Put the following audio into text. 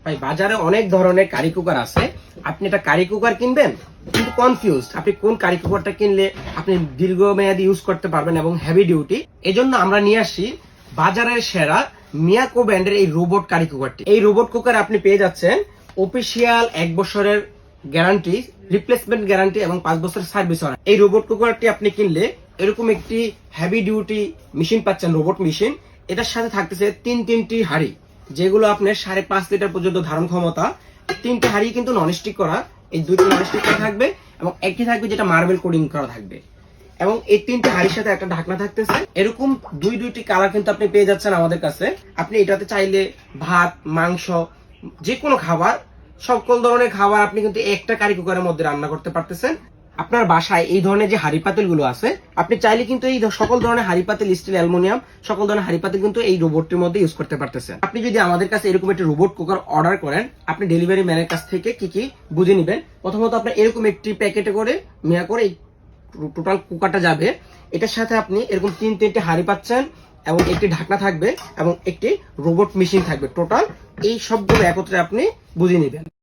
ভাই বাজারে অনেক ধরনের কারি কুকার আছে, আপনি একটা কারি কুকার কিনবেন কিন্তু কনফিউজড আপনি কোন কারি কুকারটা কিনলে আপনি দীর্ঘমেয়াদী ইউজ করতে পারবেন এবং হেভি ডিউটি। এজন্য আমরা নিয়ে আসি বাজারের সেরা মিয়াকো ব্র্যান্ডের এই রোবট কারি কুকারটি। এই রোবট কুকার আপনি পেয়ে যাচ্ছেন অফিসিয়াল 1 বছরের গ্যারান্টি, রিপ্লেসমেন্ট গ্যারান্টি এবং 5 বছরের সার্ভিস ওয়ারেন্টি। এই রোবট কুকারটি আপনি কিনলে এরকম একটি হেভি ডিউটি মেশিন পাচ্ছেন, রোবট মেশিন। এটার সাথে থাকতেছে তিনটি হাঁড়ি, যেগুলো আপনার 5.5 লিটার পর্যন্ত ধারণ ক্ষমতা। 3টে হাঁড়ি কিন্তু ননস্টিক করা, এই 2টি ননস্টিক করা থাকবে এবং একটি থাকবে যেটা মার্বেল কোডিং করা থাকবে। এবং এই 3টে হাঁড়ির সাথে একটা ঢাকনা থাকতেছে। এরকম দুইটি কালার কিন্তু আপনি পেয়ে যাচ্ছেন আমাদের কাছে। আপনি এটাতে চাইলে ভাত, মাংস, যে কোনো খাবার, সকল ধরনের খাবার আপনি কিন্তু একটা কারি কুকারের মধ্যে রান্না করতে পারতেছেন। আপনার বাসায় এই ধরনের যে হাঁড়ি পাতিল গুলো আছে, আপনি চাইলে কিন্তু এই সকল ধরনের হাঁড়ি পাতিল, স্টিল, অ্যালুমিনিয়াম, সকল ধরনের হাঁড়ি পাতিল কিন্তু এই রোবটটির মধ্যে ইউজ করতে পারতেছেন। আপনি যদি আমাদের কাছে এরকম একটি রোবট কুকার অর্ডার করেন, আপনি ডেলিভারি ম্যানের কাছ থেকে কি বুঝে নেবেন। প্রথমত আপনার এরকম একটি প্যাকেটে করে মিয়া করে এই টোটাল কুকারটা যাবে। এটার সাথে আপনি এরকম তিনটে হাঁড়ি পাচ্ছেন এবং একটি ঢাকনা থাকবে এবং একটি রোবট মেশিন থাকবে। টোটাল এই সবগুলো একত্রে আপনি বুঝে নেবেন।